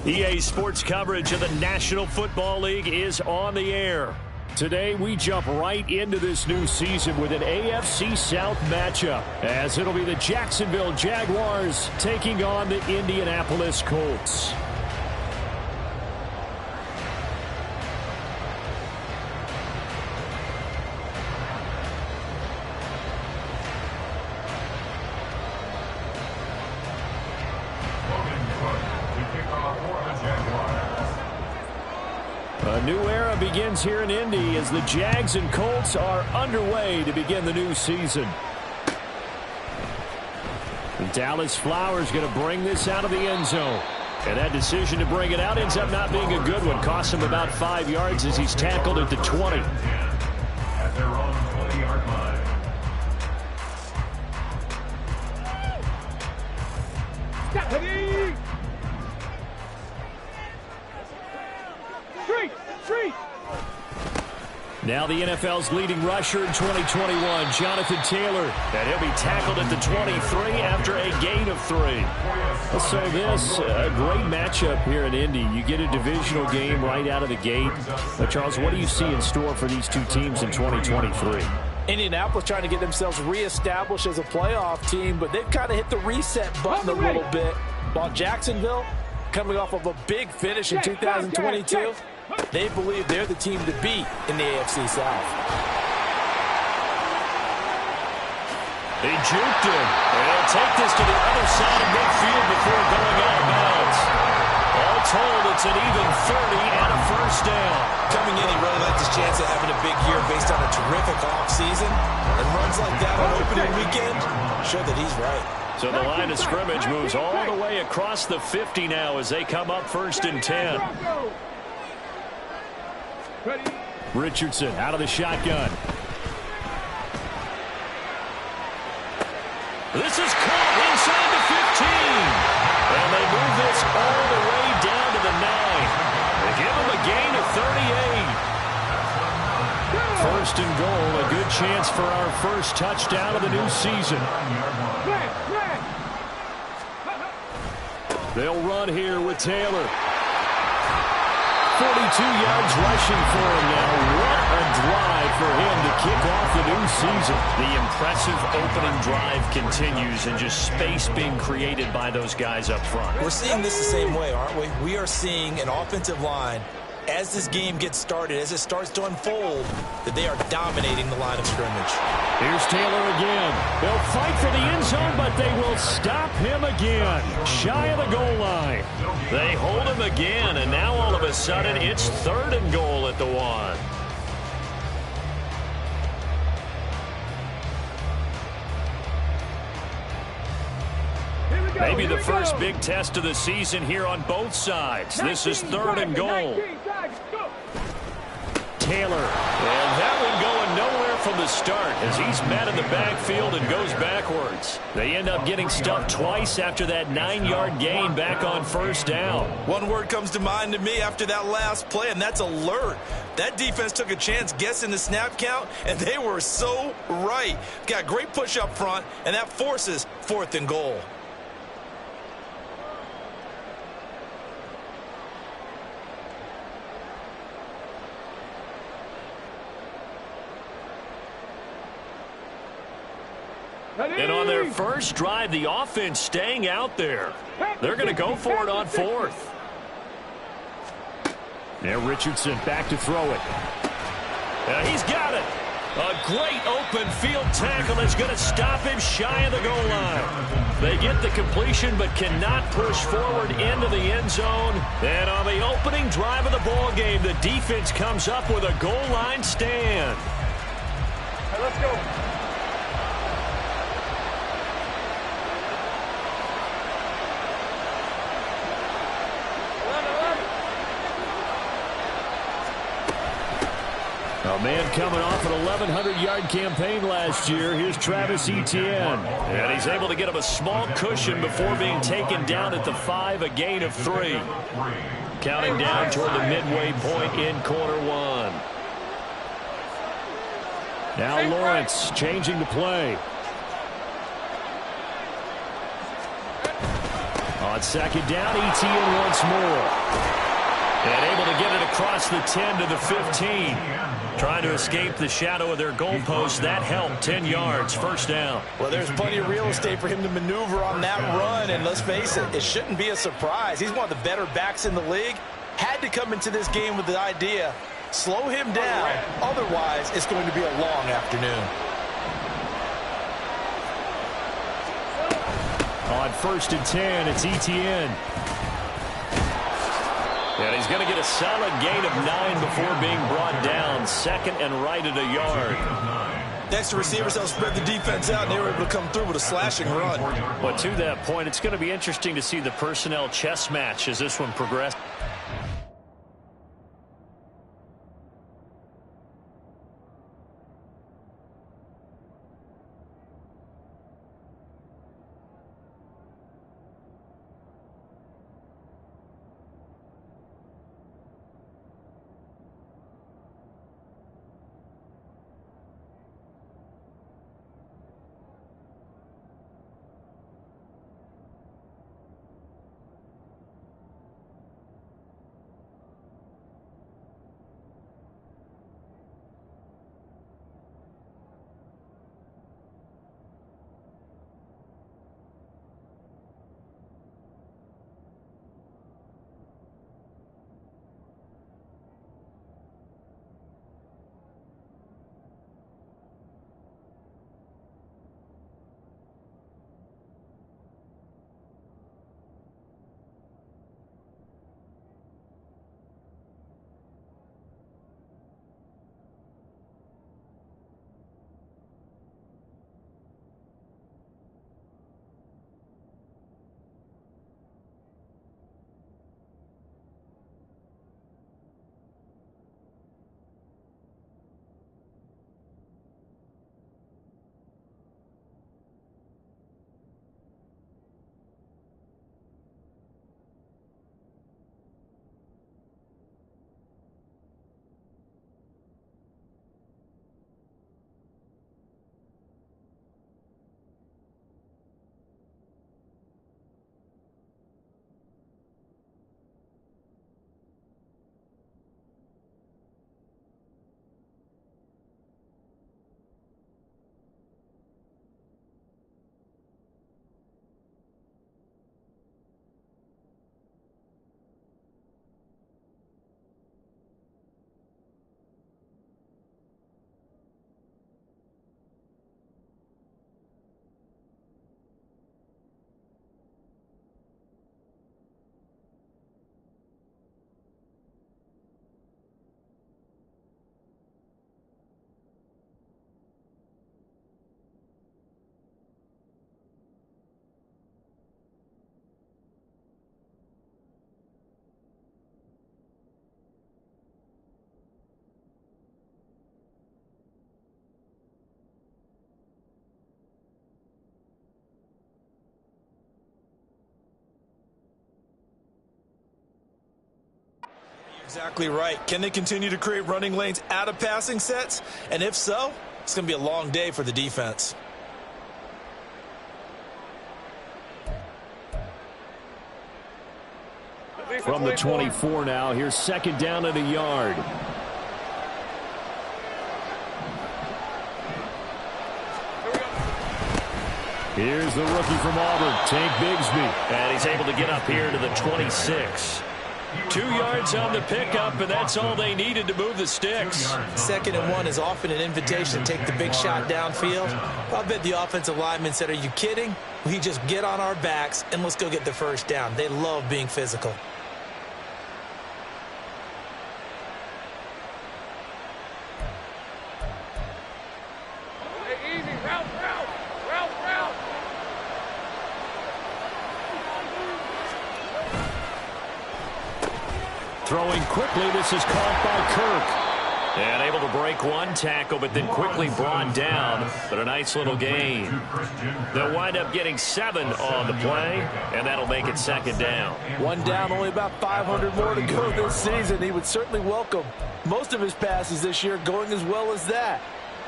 EA Sports coverage of the National Football League is on the air. Today, we jump right into this new season with an AFC South matchup, as it'll be the Jacksonville Jaguars taking on the Indianapolis Colts. A new era begins here in Indy as the Jags and Colts are underway to begin the new season. And Dallas Flowers going to bring this out of the end zone. And that decision to bring it out ends up not being a good one. Costs him about 5 yards as he's tackled at the 20. At their own 20-yard line. Now the NFL's leading rusher in 2021, Jonathan Taylor. And he'll be tackled at the 23 after a gain of 3. So this, a great matchup here in Indy. You get a divisional game right out of the gate. But Charles, what do you see in store for these two teams in 2023? Indianapolis trying to get themselves reestablished as a playoff team, but they've kind of hit the reset button a little bit. While Jacksonville, coming off of a big finish in 2022, they believe they're the team to beat in the AFC South. He juked him, and he'll take this to the other side of midfield before going out of bounds. All told, it's an even 30 and a first down. Coming in, he really liked his chance of having a big year based on a terrific offseason. And runs like that on opening weekend show that he's right. So the line of scrimmage moves all the way across the 50 now as they come up 1st and 10. Richardson out of the shotgun. This is caught inside the 15. And they move this all the way down to the 9. They give him a gain of 38. 1st and goal, a good chance for our first touchdown of the new season. They'll run here with Taylor. 42 yards rushing for him now. What a drive for him to kick off the new season. The impressive opening drive continues and just space being created by those guys up front. We're seeing this the same way, aren't we? We are seeing an offensive line, as this game gets started, as it starts to unfold, that they are dominating the line of scrimmage. Here's Taylor again. They'll fight for the end zone, but they will stop him again. Shy of the goal line. They hold him again, and now all of a sudden it's 3rd and goal at the 1. Maybe the first big test of the season here on both sides. This is 3rd and goal. Taylor, and that one going nowhere from the start as he's met in the backfield and goes backwards. They end up getting stuffed twice after that 9-yard gain back on 1st down. One word comes to mind to me after that last play, and that's alert. That defense took a chance guessing the snap count, and they were so right. Got great push up front, and that forces 4th and goal. And on their first drive, the offense staying out there. They're going to go for it on 4th. Now Richardson back to throw it. He's got it. A great open field tackle is going to stop him shy of the goal line. They get the completion but cannot push forward into the end zone. And on the opening drive of the ball game, the defense comes up with a goal line stand. Let's go. A man coming off an 1,100-yard campaign last year. Here's Travis Etienne. And he's able to get him a small cushion before being taken down at the 5, a gain of 3. Counting down toward the midway point in quarter 1. Now Lawrence changing the play. second down, ETN once more. And able to get it across the 10 to the 15. Trying to escape the shadow of their goalpost. That helped. 10 yards, first down. Well, there's plenty of real estate for him to maneuver on that run. And let's face it, it shouldn't be a surprise. He's one of the better backs in the league. Had to come into this game with the idea, slow him down. Otherwise, it's going to be a long afternoon. On 1st and 10, it's ETN. And he's going to get a solid gain of 9 before being brought down. Second and right at a yard. Extra receivers helped spread the defense out, and they were able to come through with a slashing run. But to that point, it's going to be interesting to see the personnel chess match as this one progresses. Exactly right. Can they continue to create running lanes out of passing sets? And if so, it's going to be a long day for the defense. From the 24 now, here's second down at a yard. Here's the rookie from Auburn, Tank Bigsby. And he's able to get up here to the 26. 2 yards on the pickup, and that's all they needed to move the sticks. 2nd and 1 is often an invitation to take the big shot downfield. I bet the offensive lineman said, are you kidding? We just get on our backs and let's go get the first down. They love being physical. Throwing quickly, this is caught by Kirk. And able to break one tackle, but then quickly brought down. But a nice little gain. They'll wind up getting 7 on the play, and that'll make it second down. 1 down, only about 500 more to go this season. He would certainly welcome most of his passes this year going as well as that.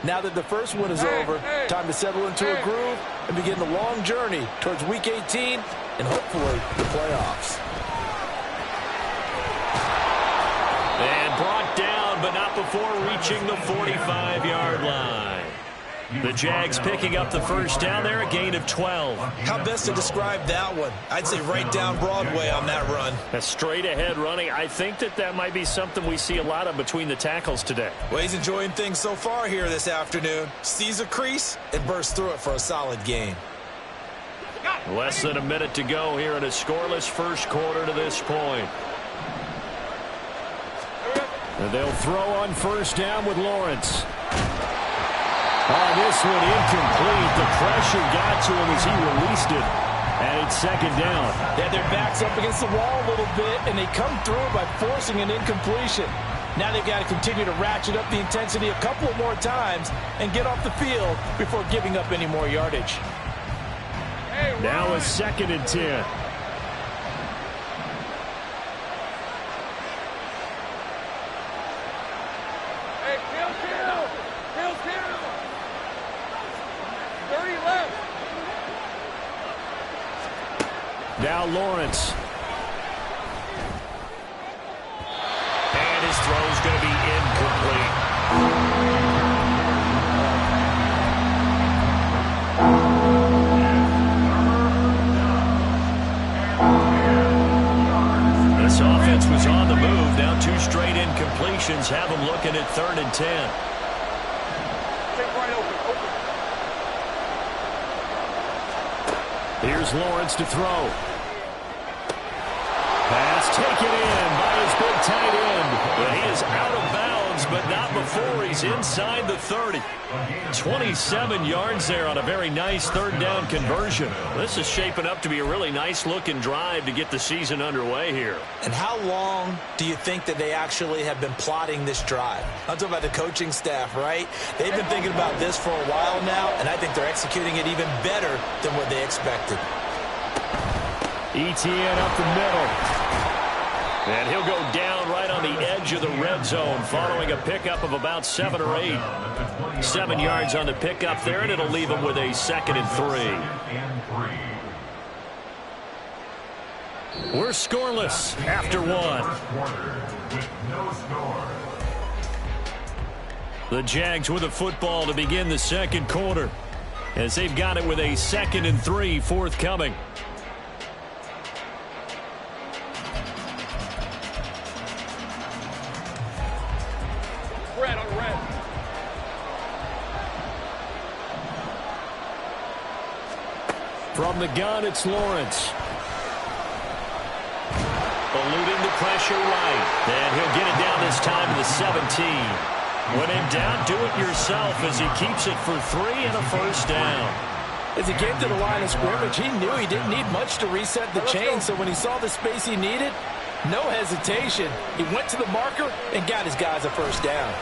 Now that the first one is over, time to settle into a groove and begin the long journey towards Week 18 and hopefully the playoffs. And brought down, but not before reaching the 45-yard line. The Jags picking up the first down there, a gain of 12. How best to describe that one? I'd say right down Broadway on that run. A straight-ahead running. I think that might be something we see a lot of between the tackles today. Well, he's enjoying things so far here this afternoon. Sees a crease and bursts through it for a solid gain. Less than a minute to go here in a scoreless first quarter to this point. And they'll throw on first down with Lawrence. Oh, this one incomplete. The pressure got to him as he released it. And it's second down. Yeah, their back's up against the wall a little bit, and they come through by forcing an incompletion. Now they've got to continue to ratchet up the intensity a couple of more times and get off the field before giving up any more yardage. Now a 2nd and 10. Now Lawrence. And his throw's going to be incomplete. This offense was on the move. Now 2 straight incompletions have them looking at 3rd and 10. Here's Lawrence to throw. Pass taken in by his big tight end. But he is out of bounds, but not before he's inside the 30. 27 yards there on a very nice 3rd down conversion. This is shaping up to be a really nice-looking drive to get the season underway here. And how long do you think that they actually have been plotting this drive? I'm talking about the coaching staff, right? They've been thinking about this for a while now, and I think they're executing it even better than what they expected. ETN up the middle. And he'll go down right on the edge of the red zone following a pickup of about 7 or 8. 7 yards on the pickup there, and it'll leave him with a 2nd and 3. We're scoreless after 1. The Jags with the football to begin the second quarter as they've got it with a 2nd and 3 forthcoming. From the gun, it's Lawrence. Eluding the pressure right. And he'll get it down this time to the 17. When in doubt, do it yourself as he keeps it for 3 and a first down. As he came to the line of scrimmage, he knew he didn't need much to reset the chain. So when he saw the space he needed, no hesitation. He went to the marker and got his guys a first down.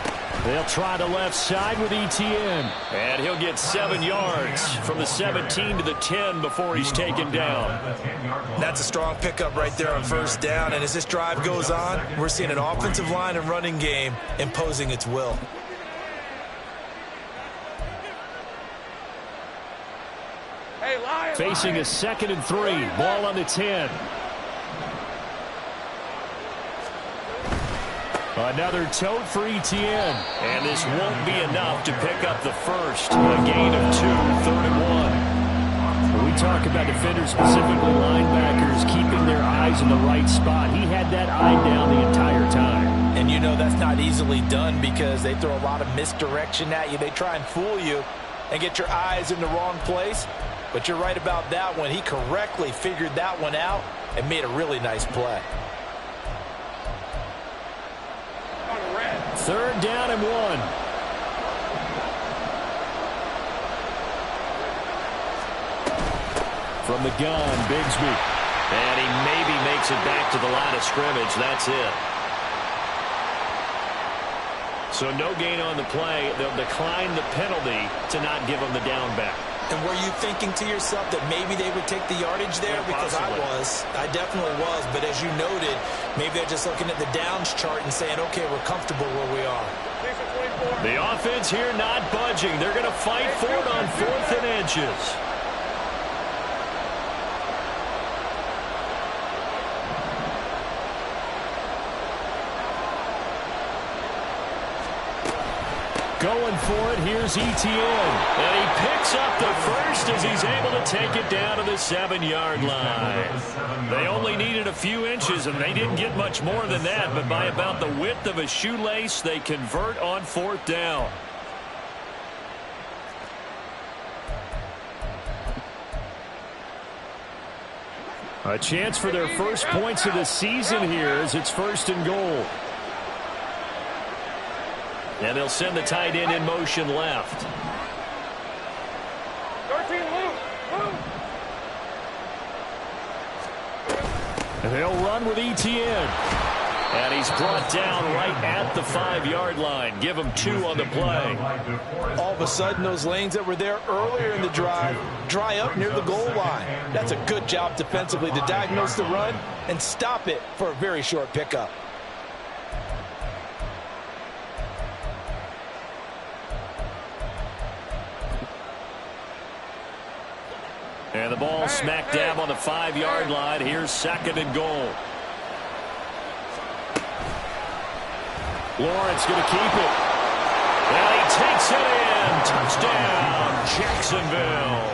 They'll try the left side with ETN. And he'll get 7 yards from the 17 to the 10 before he's taken down. That's a strong pickup right there on first down. And as this drive goes on, we're seeing an offensive line and running game imposing its will. Facing a 2nd and 3. Ball on the 10. Another tote for ETN. And this won't be enough to pick up the first. A gain of 2, 3rd and 1. When we talk about defenders, specifically linebackers, keeping their eyes in the right spot. He had that eye down the entire time. And you know that's not easily done because they throw a lot of misdirection at you. They try and fool you and get your eyes in the wrong place. But you're right about that one. He correctly figured that one out and made a really nice play. 3rd down and 1. From the gun, Bigsby. And he maybe makes it back to the line of scrimmage. That's it. So no gain on the play. They'll decline the penalty to not give him the down back. And were you thinking to yourself that maybe they would take the yardage there? Yeah, because possibly. I definitely was. But as you noted, maybe they're just looking at the downs chart and saying, okay, we're comfortable where we are. The offense here not budging. They're going to fight for it on 4th and inches. Going for it. Here's Etienne. And he picks up the first as he's able to take it down to the 7-yard line. They only needed a few inches, and they didn't get much more than that. But by about the width of a shoelace, they convert on 4th down. A chance for their first points of the season here as it's 1st and goal. And they'll send the tight end in motion left. 13, move. And they'll run with Etienne. And he's brought down right at the 5-yard line. Give him 2 on the play. All of a sudden, those lanes that were there earlier in the drive dry up near the goal line. That's a good job defensively to diagnose the run and stop it for a very short pickup. And the ball smack dab on the 5-yard line. Here's 2nd and goal. Lawrence going to keep it. And he takes it in. Touchdown, Jacksonville.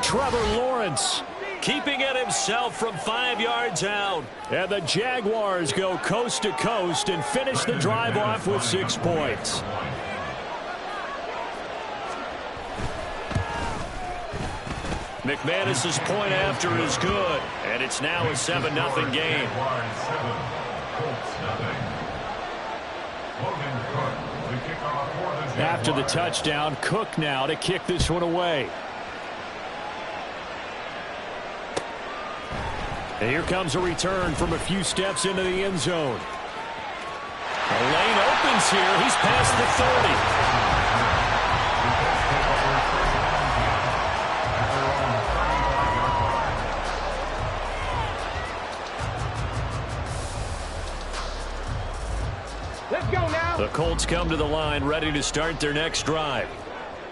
Trevor Lawrence keeping it himself from 5 yards out. And the Jaguars go coast to coast and finish the drive off with 6 points. McManus's point after is good, and it's now a 7-0 game. After the touchdown, Cook now to kick this one away. And here comes a return from a few steps into the end zone. The lane opens here. He's past the 30. The Colts come to the line ready to start their next drive.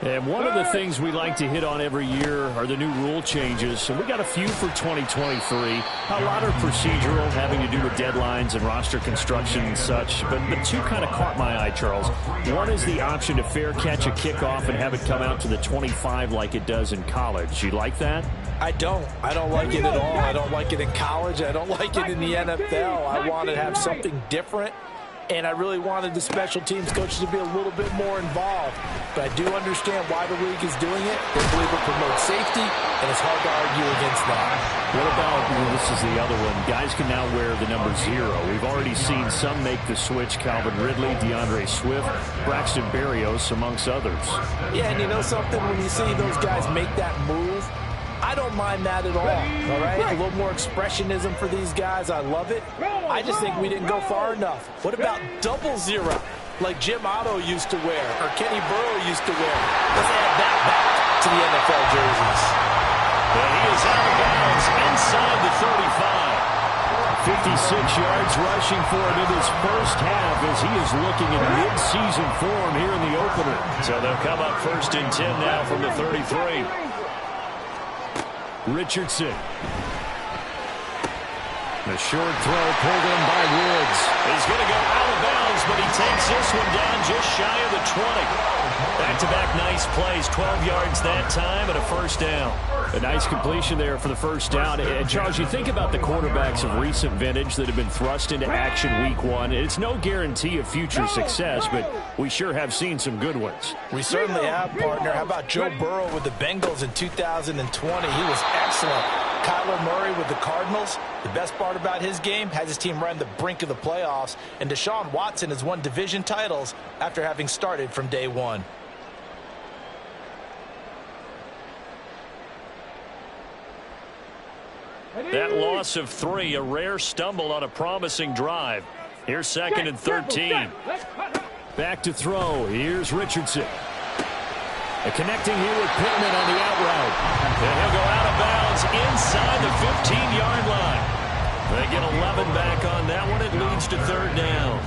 And one of the things we like to hit on every year are the new rule changes. So we got a few for 2023. A lot are procedural, having to do with deadlines and roster construction and such. But 2 kind of caught my eye, Charles. One is the option to fair catch a kickoff and have it come out to the 25 like it does in college. You like that? I don't like it at all. I don't like it in college. I don't like it in the NFL. I want to have something different. And I really wanted the special teams coaches to be a little bit more involved. But I do understand why the league is doing it. They believe it promotes safety, and it's hard to argue against that. What about, this is the other one, guys can now wear the number 0. We've already seen some make the switch. Calvin Ridley, DeAndre Swift, Braxton Berrios, amongst others. Yeah, and you know something? When you see those guys make that move, I don't mind that at all right? A little more expressionism for these guys. I love it. I just think we didn't go far enough. What about 00, like Jim Otto used to wear or Kenny Burrow used to wear? Let's add that back to the NFL jerseys. And he is out of bounds inside the 35. 56 yards rushing for him in his first half as he is looking in mid-season form here in the opener. So they'll come up 1st and 10 now from the 33. Richardson. The short throw pulled in by Woods. He's going to go out of bounds, but he takes this one down just shy of the 20. Back-to-back nice plays, 12 yards that time and a 1st down. A nice completion there for the 1st down. And Charles, you think about the quarterbacks of recent vintage that have been thrust into action week 1. It's no guarantee of future success, but we sure have seen some good ones. We certainly have, partner. How about Joe Burrow with the Bengals in 2020? He was excellent. Kyler Murray with the Cardinals. The best part about his game has his team right on the brink of the playoffs. And Deshaun Watson has won division titles after having started from day 1. That loss of 3, a rare stumble on a promising drive. Here's 2nd and 13. Back to throw. Here's Richardson. Connecting here with Pittman on the out route. And he'll go out of bounds inside the 15-yard line. They get 11 back on that one. It leads to 3rd down.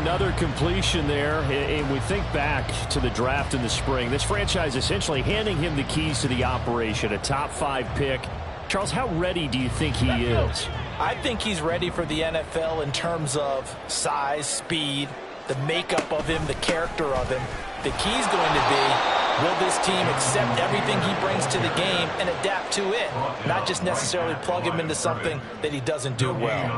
Another completion there. And we think back to the draft in the spring. This franchise essentially handing him the keys to the operation, a top 5 pick. Charles, how ready do you think he is? I think he's ready for the NFL in terms of size, speed, the makeup of him, the character of him. The key is going to be, will this team accept everything he brings to the game and adapt to it, not just necessarily plug him into something that he doesn't do well.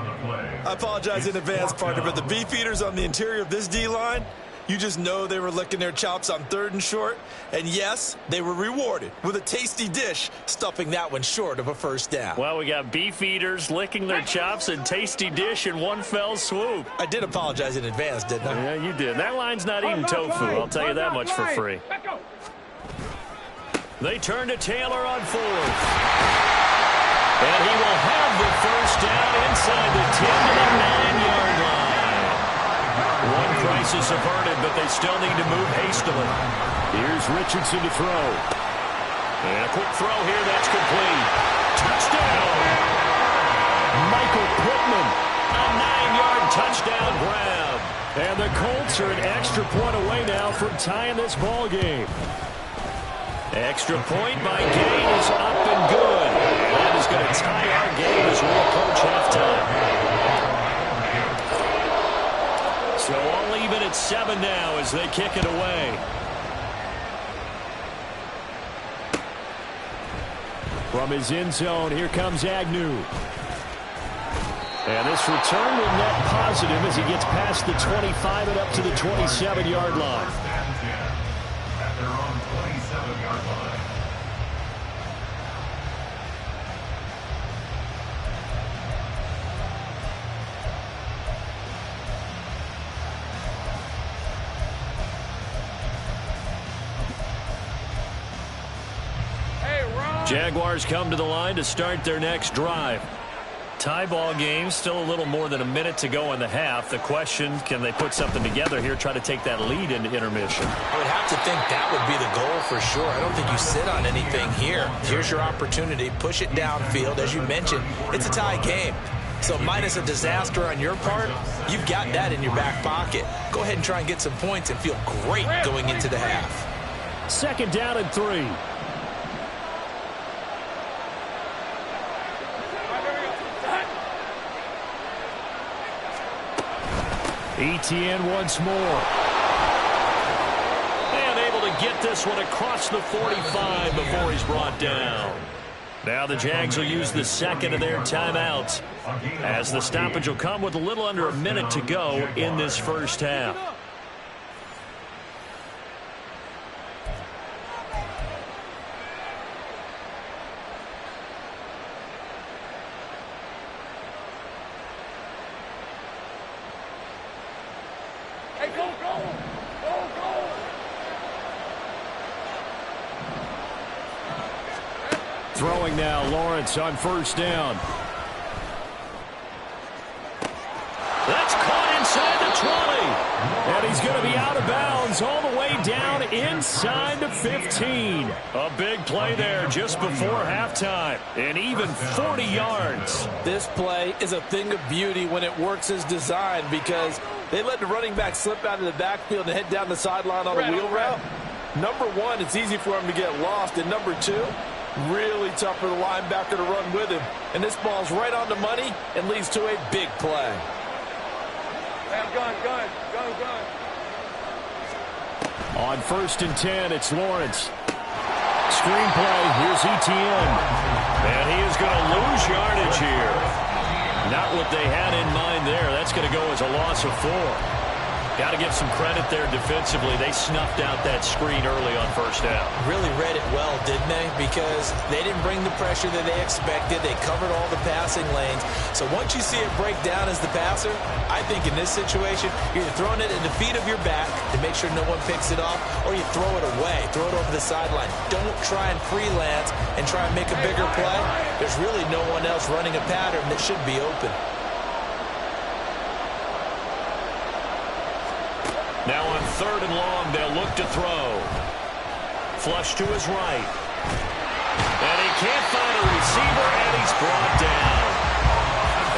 I apologize in advance, partner, but the beef eaters on the interior of this D-line, you just know they were licking their chops on 3rd and short. And yes, they were rewarded with a tasty dish, stuffing that one short of a first down. Well, we got beef eaters licking their chops and tasty dish in one fell swoop. I did apologize in advance, didn't I? Yeah, you did. That line's not eating tofu, I'll tell you that much for free. They turn to Taylor on 4th. And he will have the first down inside the 10 to the 9-yard line. One crisis averted, but they still need to move hastily. Here's Richardson to throw. And a quick throw here, that's complete. Touchdown! Michael Pittman. A 9-yard touchdown grab. And the Colts are an extra point away now from tying this ball game. Extra point by Gain is up and good. And that is going to tie our game as we approach halftime. So all even at 7 now as they kick it away. From his end zone, here comes Agnew. And this return will net positive as he gets past the 25 and up to the 27-yard line. At their own 27-yard line. Jaguars come to the line to start their next drive. Tie ball game, still a little more than a minute to go in the half. The question, can they put something together here, try to take that lead into intermission? I would have to think that would be the goal for sure. I don't think you sit on anything here. Here's your opportunity. Push it downfield. As you mentioned, it's a tie game. So minus a disaster on your part, you've got that in your back pocket. Go ahead and try and get some points and feel great going into the half. 2nd down and 3. ETN once more. And able to get this one across the 45 before he's brought down. Now the Jags will use the second of their timeouts as the stoppage will come with a little under a minute to go in this first half. Throwing now, Lawrence on 1st down. That's caught inside the 20. And he's going to be out of bounds all the way down inside the 15. A big play there just before halftime. And even 40 yards. This play is a thing of beauty when it works as designed because they let the running back slip out of the backfield and head down the sideline on a wheel route. Number one, it's easy for him to get lost. And number two, really tough for the linebacker to run with him. And this ball's right on the money and leads to a big play. Gun. On 1st and 10, it's Lawrence. Screenplay, here's ETN. And he is going to lose yardage here. Not what they had in mind there. That's going to go as a loss of 4. Got to give some credit there defensively. They snuffed out that screen early on 1st down. Really read it well, didn't they? Because they didn't bring the pressure that they expected. They covered all the passing lanes. So once you see it break down as the passer, I think in this situation, you're either throwing it at the feet of your back to make sure no one picks it off, or you throw it away, throw it over the sideline. Don't try and freelance and try and make a bigger play. There's really no one else running a pattern that should be open. Now on 3rd and long, they'll look to throw. Flush to his right. And he can't find a receiver, and he's brought down.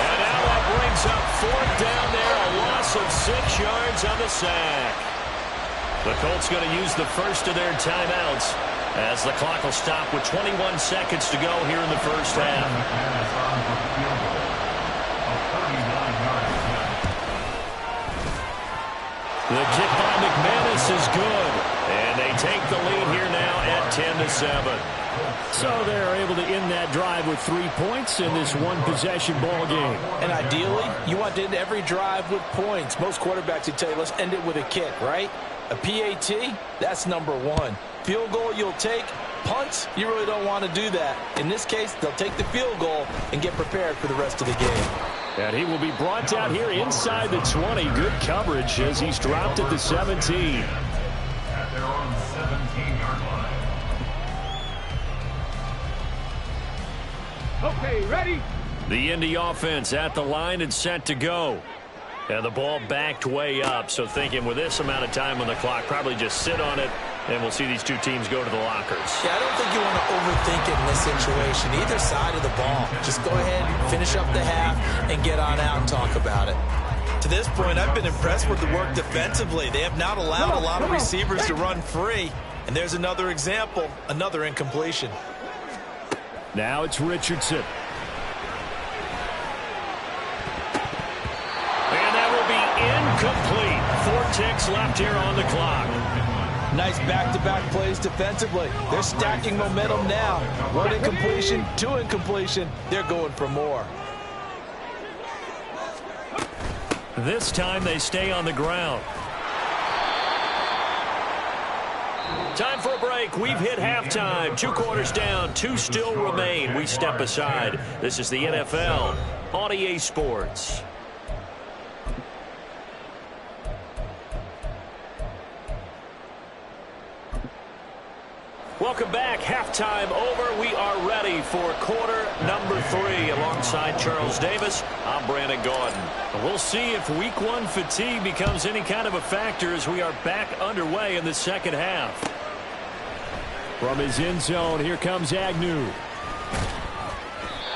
And now that brings up 4th down there, a loss of 6 yards on the sack. The Colts going to use the first of their timeouts as the clock will stop with 21 seconds to go here in the first half. The kick by McManus is good. take the lead here now at 10-7. So they're able to end that drive with 3 points in this one-possession ball game. And ideally, you want to end every drive with points. Most quarterbacks would tell you, let's end it with a kick, right? A PAT, that's number one. Field goal you'll take. Punts, you really don't want to do that. In this case, they'll take the field goal and get prepared for the rest of the game. And he will be brought down here inside the 20. Good coverage as he's dropped at the 17. At their own 17-yard line. Okay, ready? The Indy offense at the line and set to go. And the ball backed way up, so thinking with this amount of time on the clock, probably just sit on it, and we'll see these two teams go to the lockers. Yeah, I don't think you want to overthink it in this situation. Either side of the ball. Just go ahead, finish up the half, and get on out and talk about it. To this point, I've been impressed with the work defensively. They have not allowed a lot of receivers to run free. And there's another example, another incompletion. Now it's Richardson. Incomplete. 4 ticks left here on the clock. Nice back-to-back plays defensively. They're stacking momentum now. 1 incompletion, 2 incompletion. They're going for more. This time they stay on the ground. Time for a break. We've hit halftime. 2 quarters down. 2 still remain. We step aside. This is the NFL on EA Sports. Welcome back. Halftime over. We are ready for quarter number 3. Alongside Charles Davis, I'm Brandon Gaudin. We'll see if week 1 fatigue becomes any kind of a factor as we are back underway in the second half. From his end zone, here comes Agnew.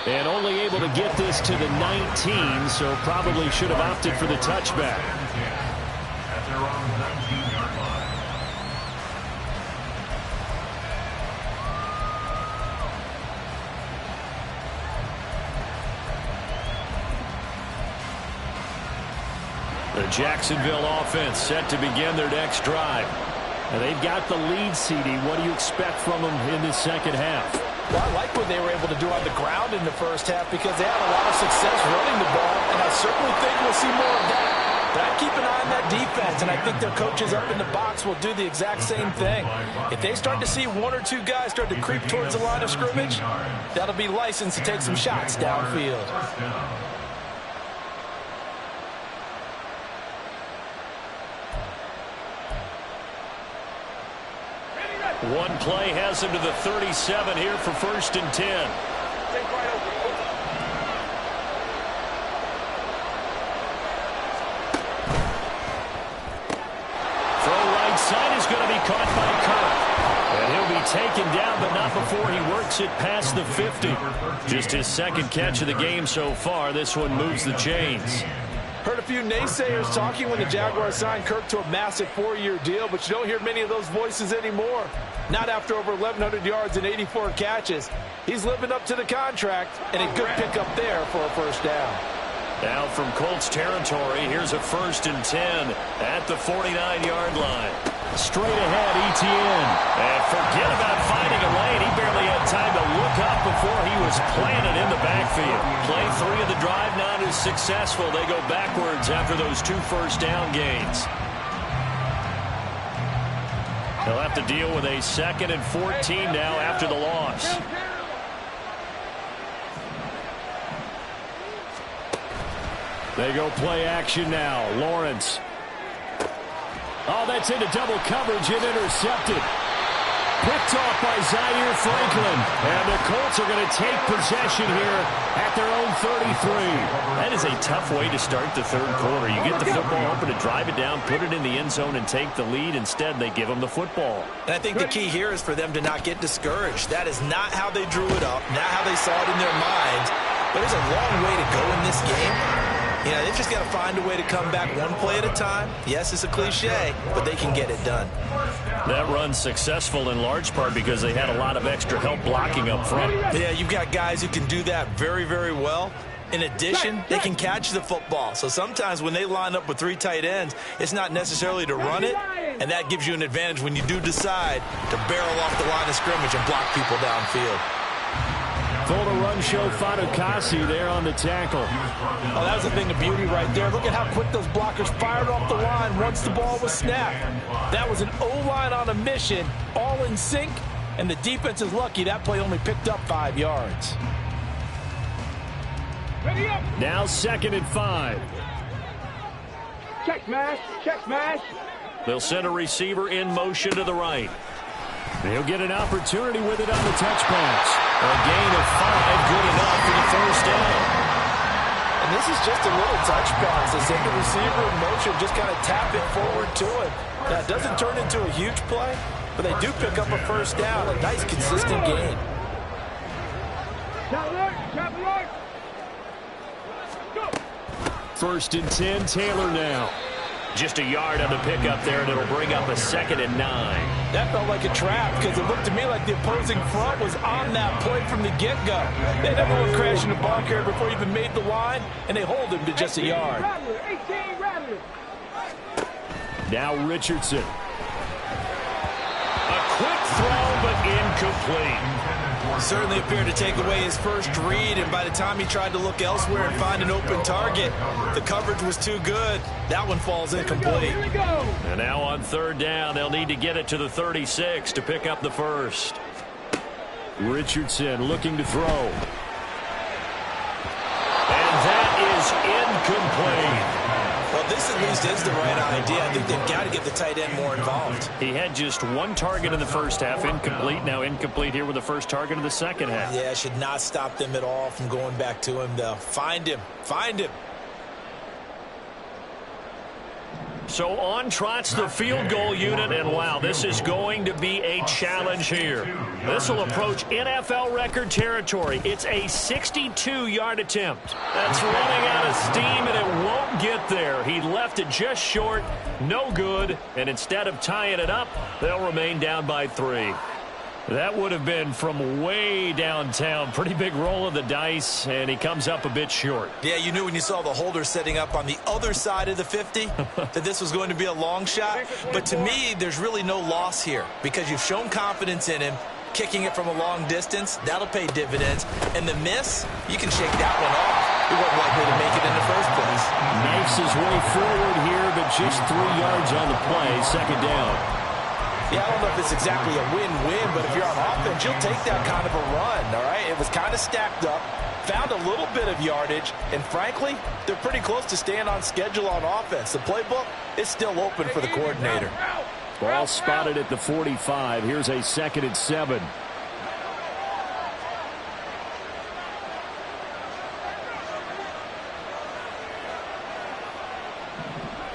And only able to get this to the 19, so probably should have opted for the touchback. At their own 19-yard line. The Jacksonville offense set to begin their next drive. And they've got the lead, CD. What do you expect from them in the second half? Well, I like what they were able to do on the ground in the first half because they had a lot of success running the ball, and I certainly think we'll see more of that. But I keep an eye on that defense, and I think their coaches up in the box will do the exact same thing. If they start to see 1 or 2 guys start to creep towards the line of scrimmage, that'll be licensed to take some shots downfield. One play has him to the 37 here for 1st and 10. Throw right side is going to be caught by Kirk. And he'll be taken down, but not before he works it past the 50. Just his 2nd catch of the game so far. This one moves the chains. Heard a few naysayers talking when the Jaguars signed Kirk to a massive 4-year deal, but you don't hear many of those voices anymore. Not after over 1,100 yards and 84 catches. He's living up to the contract, and a good pickup there for a 1st down. Now from Colts territory, here's a 1st and 10 at the 49-yard line. Straight ahead, Etienne. And forget about finding a lane. He barely had time to look up before he was planted in the backfield. Play 3 of the drive not as successful. They go backwards after those 2 first down gains. They'll have to deal with a 2nd and 14 now after the loss. They go play action now. Lawrence. Oh, that's into double coverage and intercepted. Picked off by Zaire Franklin. And the Colts are going to take possession here at their own 33. That is a tough way to start the 3rd quarter. You get the football open to drive it down, put it in the end zone, and take the lead. Instead, they give them the football. And I think the key here is for them to not get discouraged. That is not how they drew it up, not how they saw it in their minds. But there's a long way to go in this game. You know, they've just got to find a way to come back 1 play at a time. Yes, it's a cliche, but they can get it done. That run's successful in large part because they had a lot of extra help blocking up front. Yeah, you've got guys who can do that very, very well. In addition, they can catch the football. So sometimes when they line up with 3 tight ends, it's not necessarily to run it, and that gives you an advantage when you do decide to barrel off the line of scrimmage and block people downfield. Full to run show Fatukasi there on the tackle. Oh, that was a thing of beauty right there. Look at how quick those blockers fired off the line once the ball was snapped. That was an O-line on a mission, all in sync, and the defense is lucky that play only picked up 5 yards. Now 2nd and 5. Check smash. Check smash. They'll send a receiver in motion to the right. He'll get an opportunity with it on the touch pass. A gain of 5, good enough for the first down. And this is just a little touch pass. They send the receiver in motion, just kind of tap it forward to him. Now, it doesn't turn into a huge play, but they do pick up a first down. A nice, consistent gain. Traveler. Go. 1st and 10, Taylor now. Just a yard on the pickup there, and it'll bring up a 2nd and 9. That felt like a trap because it looked to me like the opposing front was on that play from the get-go. They never went crashing the ball carrier before he even made the line, and they hold him to just a yard. Now Richardson. A quick throw, but incomplete. Certainly appeared to take away his first read, and by the time he tried to look elsewhere and find an open target, the coverage was too good. That one falls incomplete. And now on 3rd down, they'll need to get it to the 36 to pick up the first. Richardson looking to throw. And that is incomplete. Well, this at least is the right idea. I think they've got to get the tight end more involved. He had just 1 target in the first half, incomplete. Now incomplete here with the first target of the second half. Yeah, should not stop them at all from going back to him, though. Find him. Find him. So on trots the field goal unit, and wow, this is going to be a challenge here. This will approach NFL record territory. It's a 62-yard attempt. That's running out of steam, and it won't get there. He left it just short, no good, and instead of tying it up, they'll remain down by 3. That would have been from way downtown. Pretty big roll of the dice, and he comes up a bit short. Yeah, you knew when you saw the holder setting up on the other side of the 50 that this was going to be a long shot. But to me, there's really no loss here because you've shown confidence in him. Kicking it from a long distance, that'll pay dividends. And the miss, you can shake that one off. He wasn't likely to make it in the first place. Knifes his way forward here, but just 3 yards on the play, 2nd down. Yeah, I don't know if it's exactly a win-win, but if you're on offense, you'll take that kind of a run, all right? It was kind of stacked up, found a little bit of yardage, and frankly, they're pretty close to staying on schedule on offense. The playbook is still open for the coordinator. Ball spotted at the 45. Here's a 2nd and 7.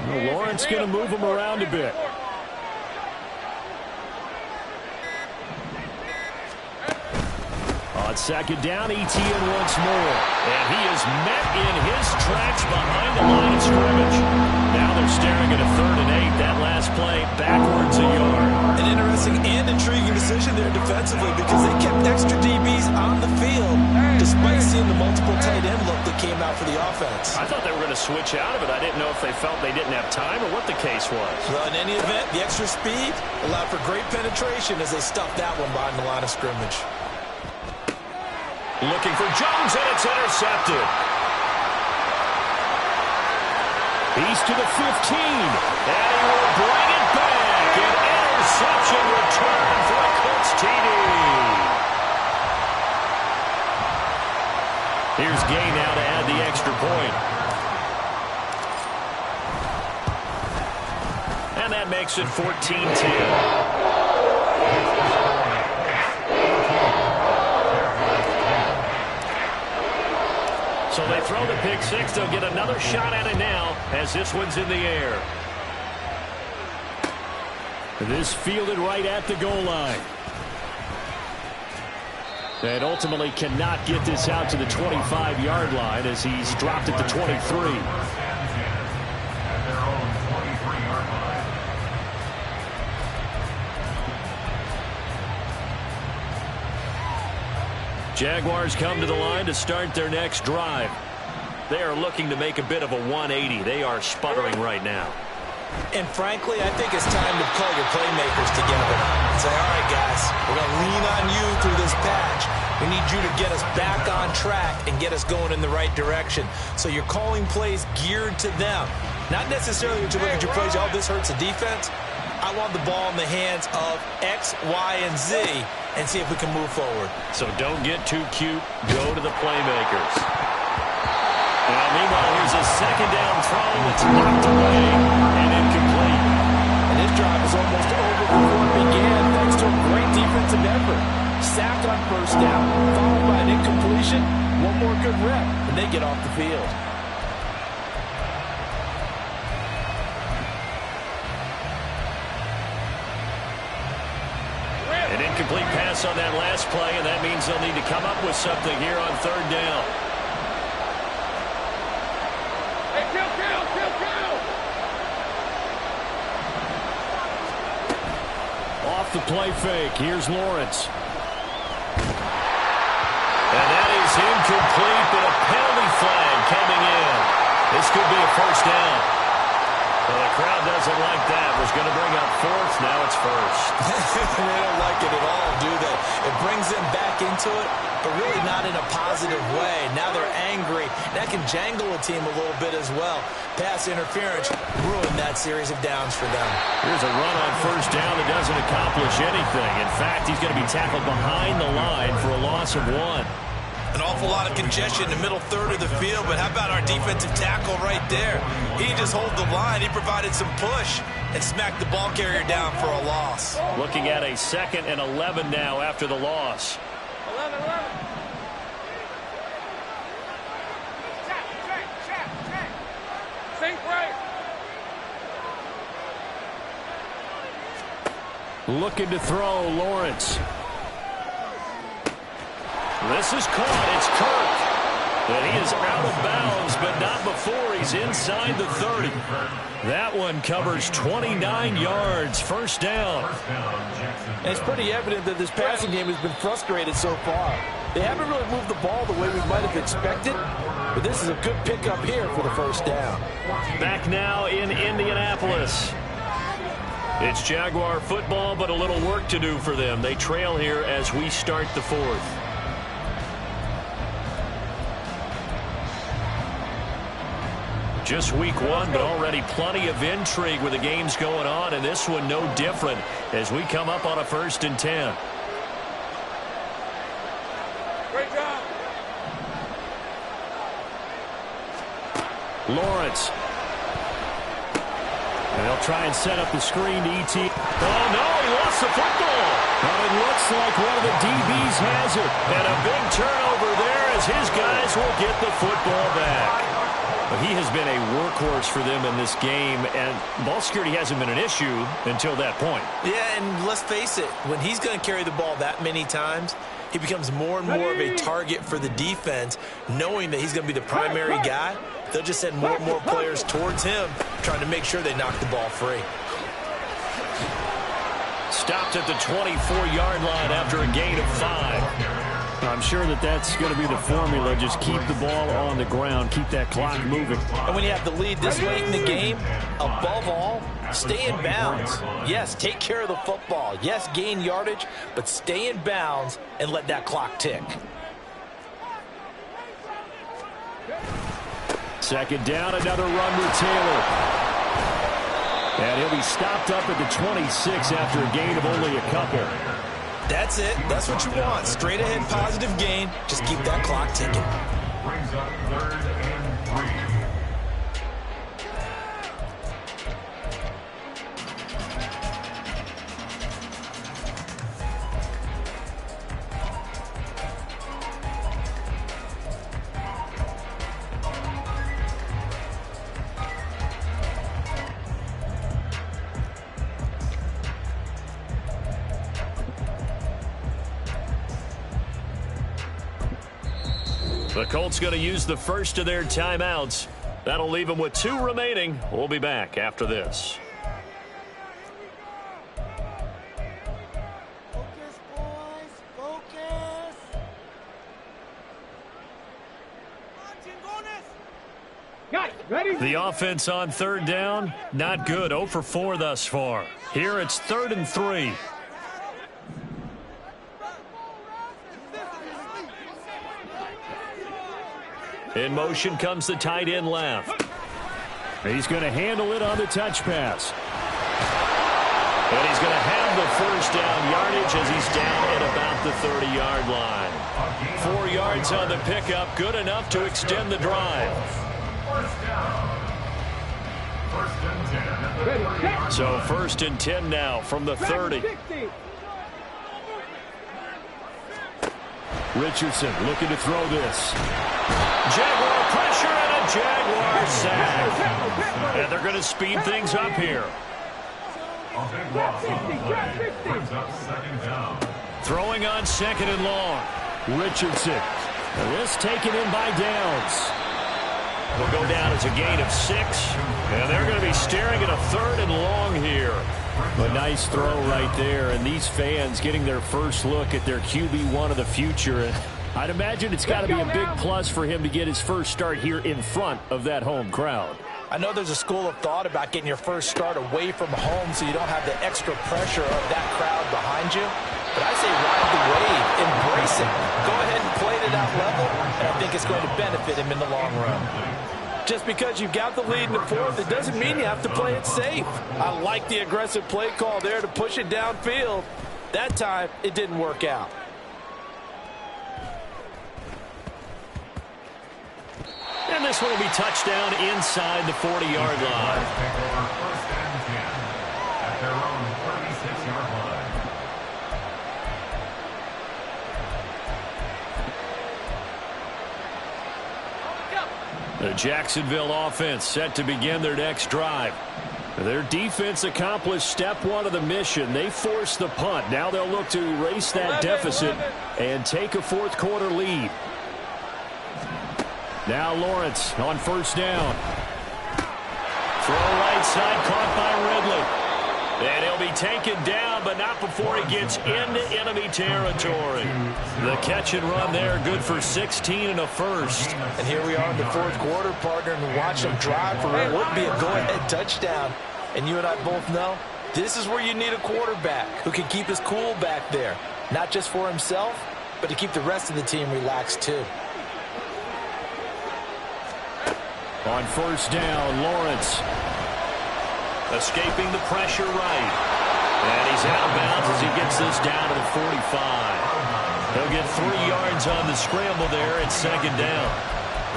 Well, Lawrence going to move him around a bit. On 2nd down, ETN once more. And he is met in his tracks behind the line of scrimmage. Now they're staring at a 3rd and 8. That last play backwards a yard. An interesting and intriguing decision there defensively because they kept extra DBs on the field despite seeing the multiple tight end look that came out for the offense. I thought they were going to switch out of it. I didn't know if they felt they didn't have time or what the case was. Well, in any event, the extra speed allowed for great penetration as they stuffed that one behind the line of scrimmage. Looking for Jones, and it's intercepted. He's to the 15, and he will bring it back. An interception return for a Colts TD. Here's Gay now to add the extra point. And that makes it 14-10. So they throw the pick 6. They'll get another shot at it now as this one's in the air. This fielded right at the goal line. And ultimately cannot get this out to the 25-yard line as he's dropped at the 23. Jaguars come to the line to start their next drive. They are looking to make a bit of a 180. They are sputtering right now. And frankly, I think it's time to call your playmakers together and say, all right, guys, we're going to lean on you through this patch. We need you to get us back on track and get us going in the right direction. So you're calling plays geared to them. Not necessarily when you look at your plays, oh, this hurts the defense. I want the ball in the hands of X, Y, and Z and see if we can move forward. So don't get too cute. Go to the playmakers. Meanwhile, here's a second down throw that's knocked away and incomplete. And this drive is almost over before it began, thanks to a great defensive effort. Sack on first down, followed by an incompletion. One more good rep, and they get off the field. An incomplete pass on that last play, and that means they'll need to come up with something here on third down. Off the play fake, here's Lawrence. And that is incomplete, but a penalty flag coming in. This could be a first down. Well, the crowd doesn't like that. Was going to bring up fourth, now it's first. They don't like it at all, do they? It brings them back into it, but really not in a positive way. Now they're angry. That can jangle a team a little bit as well. Pass interference ruined that series of downs for them. Here's a run on first down that doesn't accomplish anything. In fact, he's going to be tackled behind the line for a loss of 1. An awful lot of congestion in the middle third of the field, but how about our defensive tackle right there? He didn't just hold the line. He provided some push and smacked the ball carrier down for a loss. Looking at a 2nd and 11 now after the loss. 11. Check. Sink right. Looking to throw, Lawrence. This is caught. It's Kirk. And he is out of bounds, but not before he's inside the 30. That one covers 29 yards. First down. And it's pretty evident that this passing game has been frustrated so far. They haven't really moved the ball the way we might have expected, but this is a good pickup here for the first down. Back now in Indianapolis. It's Jaguar football, but a little work to do for them. They trail here as we start the 4th. Just week 1, but already plenty of intrigue with the games going on, and this one no different as we come up on a 1st and 10. Great job. Lawrence. And they'll try and set up the screen to E.T. Oh, no, he lost the football. But it looks like one of the DBs has it. And a big turnover there as his guys will get the football back. But he has been a workhorse for them in this game, and ball security hasn't been an issue until that point. Yeah, and let's face it, when he's going to carry the ball that many times, he becomes more and more of a target for the defense, knowing that he's going to be the primary guy. They'll just send more and more players towards him, trying to make sure they knock the ball free. Stopped at the 24-yard line after a gain of 5. I'm sure that that's going to be the formula. Just keep the ball on the ground. Keep that clock moving. And when you have the lead this late in the game, above all, stay in bounds. Yes, take care of the football. Yes, gain yardage, but stay in bounds and let that clock tick. Second down, another run with Taylor. And he'll be stopped up at the 26 after a gain of only a couple. That's it. That's what you want. Straight ahead positive gain. Just keep that clock ticking. Brings up 3rd and 3. The Colts going to use the first of their timeouts. That'll leave them with 2 remaining. We'll be back after this. Focus, boys. Focus. The offense on third down, not good. 0 for 4 thus far. Here it's 3rd and 3. In motion comes the tight end left. He's going to handle it on the touch pass. And he's going to have the first down yardage as he's down at about the 30-yard line. 4 yards on the pickup, good enough to extend the drive. So 1st and 10 now from the 30. Richardson looking to throw this. Jaguar pressure and a Jaguar sack. And they're going to speed things up here. Throwing on 2nd and long. Richardson. This taken in by Downs. Will go down as a gain of 6. And they're going to be staring at a 3rd and long here. A nice throw right there. And these fans getting their first look at their QB1 of the future. And I'd imagine it's got to be a big plus for him to get his first start here in front of that home crowd. I know there's a school of thought about getting your first start away from home so you don't have the extra pressure of that crowd behind you. But I say ride the wave, embrace it. Go ahead and play to that level, and I think it's going to benefit him in the long run. Just because you've got the lead in the 4th, it doesn't mean you have to play it safe. I like the aggressive play call there to push it downfield. That time, it didn't work out. And this one will be touchdown inside the 40-yard line. First and 10 at their own 36-yard line. The Jacksonville offense set to begin their next drive. Their defense accomplished step 1 of the mission. They forced the punt. Now they'll look to erase that deficit and take a 4th quarter lead. Now Lawrence on 1st down. Throw right side caught by Ridley. And he'll be taken down, but not before he gets into enemy territory. The catch and run there, good for 16 and a first. And here we are in the 4th quarter, partner, and watch him drive for what would be a go-ahead touchdown. And you and I both know this is where you need a quarterback who can keep his cool back there. Not just for himself, but to keep the rest of the team relaxed too. On 1st down, Lawrence. Escaping the pressure right. And he's out of bounds as he gets this down to the 45. He'll get 3 yards on the scramble there at 2nd down.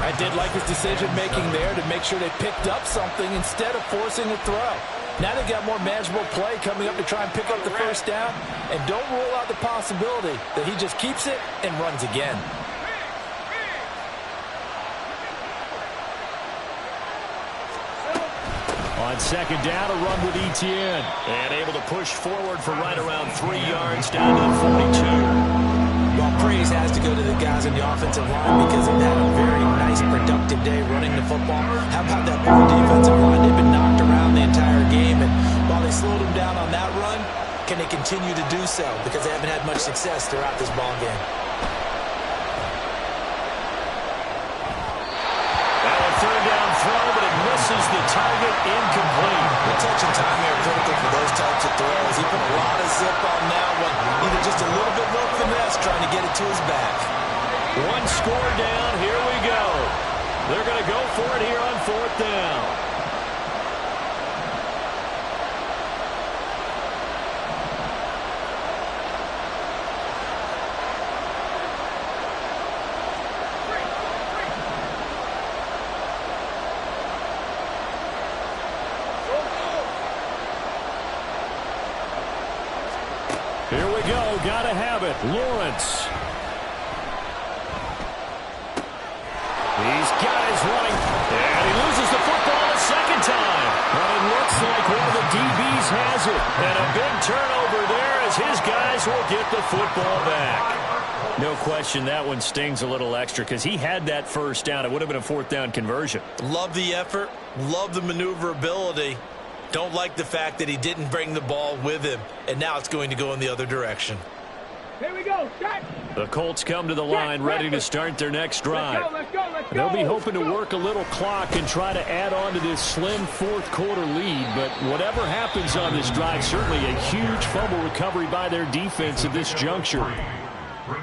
I did like his decision-making there to make sure they picked up something instead of forcing a throw. Now they got more manageable play coming up to try and pick up the 1st down. And don't rule out the possibility that he just keeps it and runs again. On 2nd down, a run with Etienne. And able to push forward for right around 3 yards down to the 42. Well, praise has to go to the guys in the offensive line because they've had a very nice, productive day running the football. How about that poor defensive line? They've been knocked around the entire game, and while they slowed them down on that run, can they continue to do so? Because they haven't had much success throughout this ball game. Now a 3rd down throw, but it misses the target, incomplete. The touch and time are critical for those types of throws. He put a lot of zip on that one. Either just a little bit more finesse trying to get it to his back. 1 score down. Here we go. They're going to go for it here on 4th down. Here we go. Got to have it. Lawrence. These guys running. And he loses the football a 2nd time. But it looks like one of the DBs has it. And a big turnover there as his guys will get the football back. No question that one stings a little extra because he had that 1st down. It would have been a 4th down conversion. Love the effort. Love the maneuverability. Don't like the fact that he didn't bring the ball with him, and now it's going to go in the other direction. Here we go. Shot. The Colts come to the line ready to start their next drive. Let's go. They'll be hoping to work a little clock and try to add on to this slim fourth quarter lead. But whatever happens on this drive, certainly a huge fumble recovery by their defense at this juncture.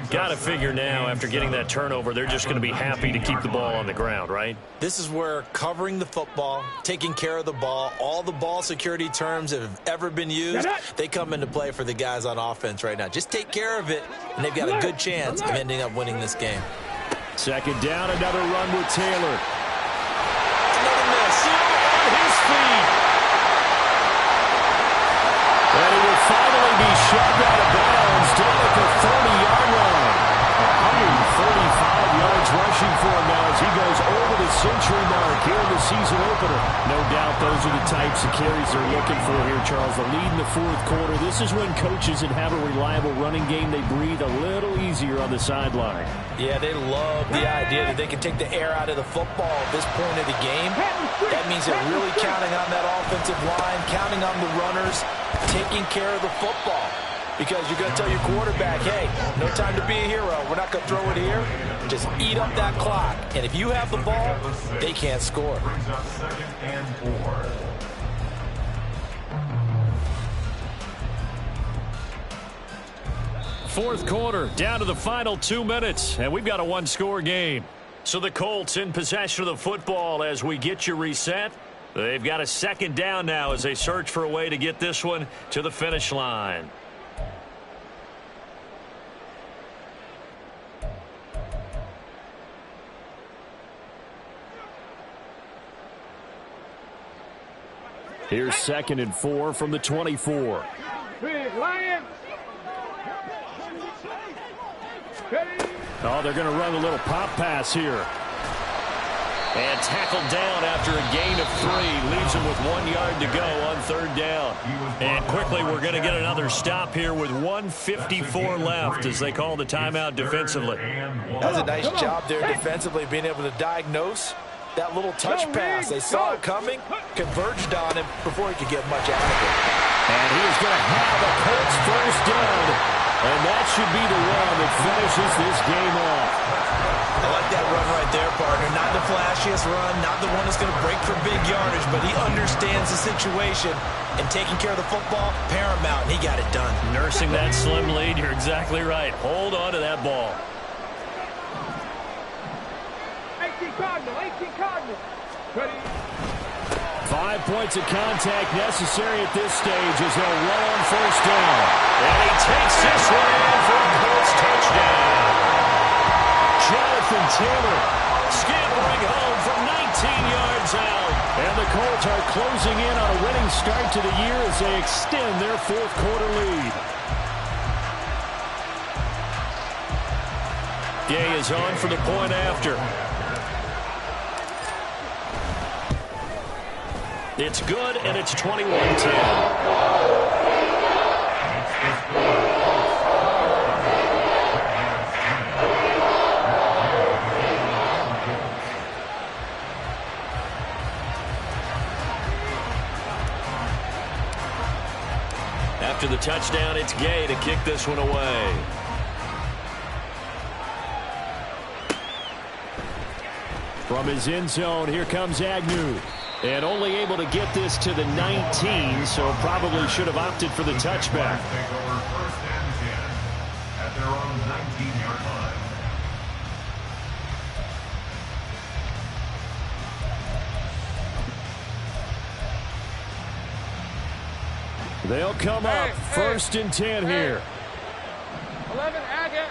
Got to figure now, after getting that turnover, they're just going to be happy to keep the ball on the ground, right? This is where covering the football, taking care of the ball, all the ball security terms that have ever been used, they come into play for the guys on offense right now. Just take care of it, and they've got a good chance of ending up winning this game. Second down, another run with Taylor. Another miss. On his feet. And he will finally be shoved out of bounds down at the 30-yard line. 135 yards rushing for him now as he goes over the century mark here in the season opener. No doubt those are the types of carries they're looking for here, Charles. The lead in the fourth quarter. This is when coaches that have a reliable running game, they breathe a little easier on the sideline. Yeah, they love the idea that they can take the air out of the football at this point of the game. That means they're really counting on that offensive line, counting on the runners, taking care of the football. Because you're going to tell your quarterback, hey, no time to be a hero. We're not going to throw it here. Just eat up that clock. And if you have the ball, they can't score. Brings up 2nd and 4. Fourth quarter, down to the final 2 minutes, and we've got a one-score game. So the Colts in possession of the football as we get you reset. They've got a second down now as they search for a way to get this one to the finish line. Here's 2nd and 4 from the 24. Oh, they're going to run a little pop pass here. And tackled down after a gain of 3. Leaves him with 1 yard to go on 3rd down. And quickly, we're going to get another stop here with 1:54 left as they call the timeout defensively. That's a nice job there defensively, being able to diagnose that little touch pass. They saw it coming, converged on him before he could get much out of it. And he is going to have a Colts first down. And that should be the one that finishes this game off. I like that run right there, partner. Not the flashiest run, not the one that's going to break for big yardage, but he understands the situation, and taking care of the football, paramount, and he got it done. Nursing that slim lead, you're exactly right. Hold on to that ball. 18 Cardinal. Ready. 5 points of contact necessary at this stage as they'll run on first down. And he takes this one in for a Colts touchdown. Jonathan Taylor scampering home from 19 yards out. And the Colts are closing in on a winning start to the year as they extend their fourth quarter lead. Gay is on for the point after. It's good, and it's 21-10. After the touchdown, it's Gay to kick this one away. From his end zone, here comes Agnew. And only able to get this to the 19, so probably should have opted for the touchback. Take over 1st and 10 at their own 19-yard line. They'll come up 1st and 10 here. 11, Agate.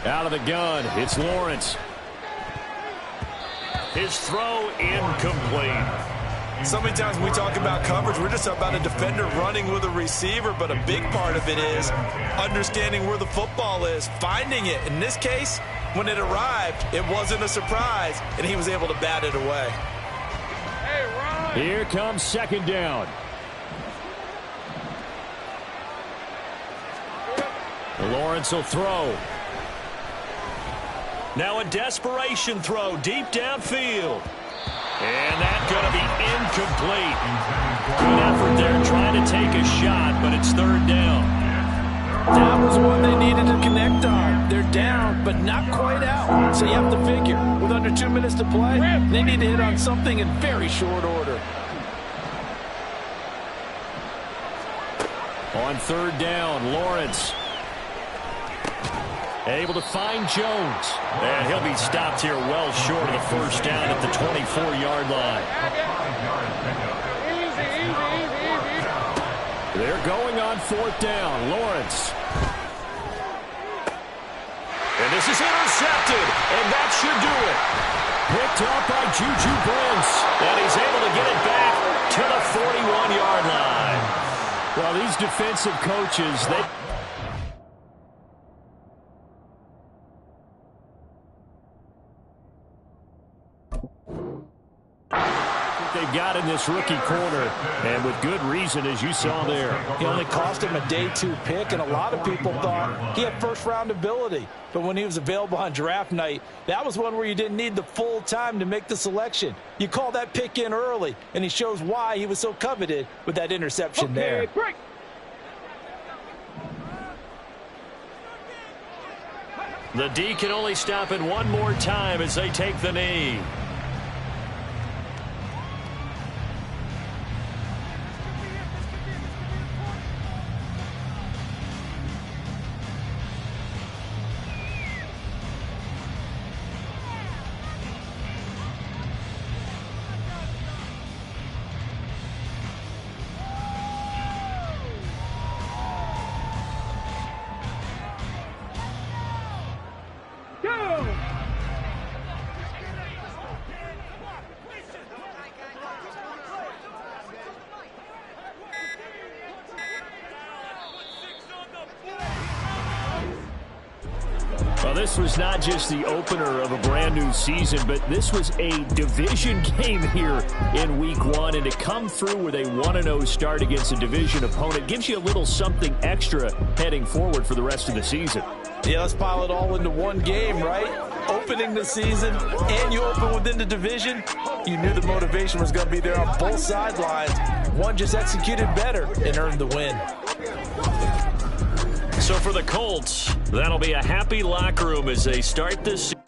Out of the gun, it's Lawrence. His throw incomplete. So many times when we talk about coverage, we're just about a defender running with a receiver, but a big part of it is understanding where the football is, finding it. In this case, when it arrived, it wasn't a surprise, and he was able to bat it away. Hey, Ron. Here comes 2nd down. Lawrence will throw. Now a desperation throw deep downfield. And that's going to be incomplete. Good effort there trying to take a shot, but it's third down. That was one they needed to connect on. They're down, but not quite out. So you have to figure, with under 2 minutes to play, they need to hit on something in very short order. On third down, Lawrence able to find Jones. And he'll be stopped here well short of the first down at the 24-yard line. They're going on fourth down. Lawrence. And this is intercepted, and that should do it. Picked up by Juju Brents, and he's able to get it back to the 41-yard line. Well, these defensive coaches, they've got in this rookie corner, and with good reason, as you saw there. He only cost him a day 2 pick, and a lot of people thought he had first-round ability. But when he was available on draft night, that was one where you didn't need the full time to make the selection. You call that pick in early, and he shows why he was so coveted with that interception there. Break. The D can only stop it one more time as they take the knee. Well, this was not just the opener of a brand new season, but this was a division game here in week 1. And to come through with a 1-0 start against a division opponent gives you a little something extra heading forward for the rest of the season. Yeah, let's pile it all into one game, right? Opening the season, and you open within the division. You knew the motivation was going to be there on both sidelines. One just executed better and earned the win. So for the Colts, that'll be a happy locker room as they start this season.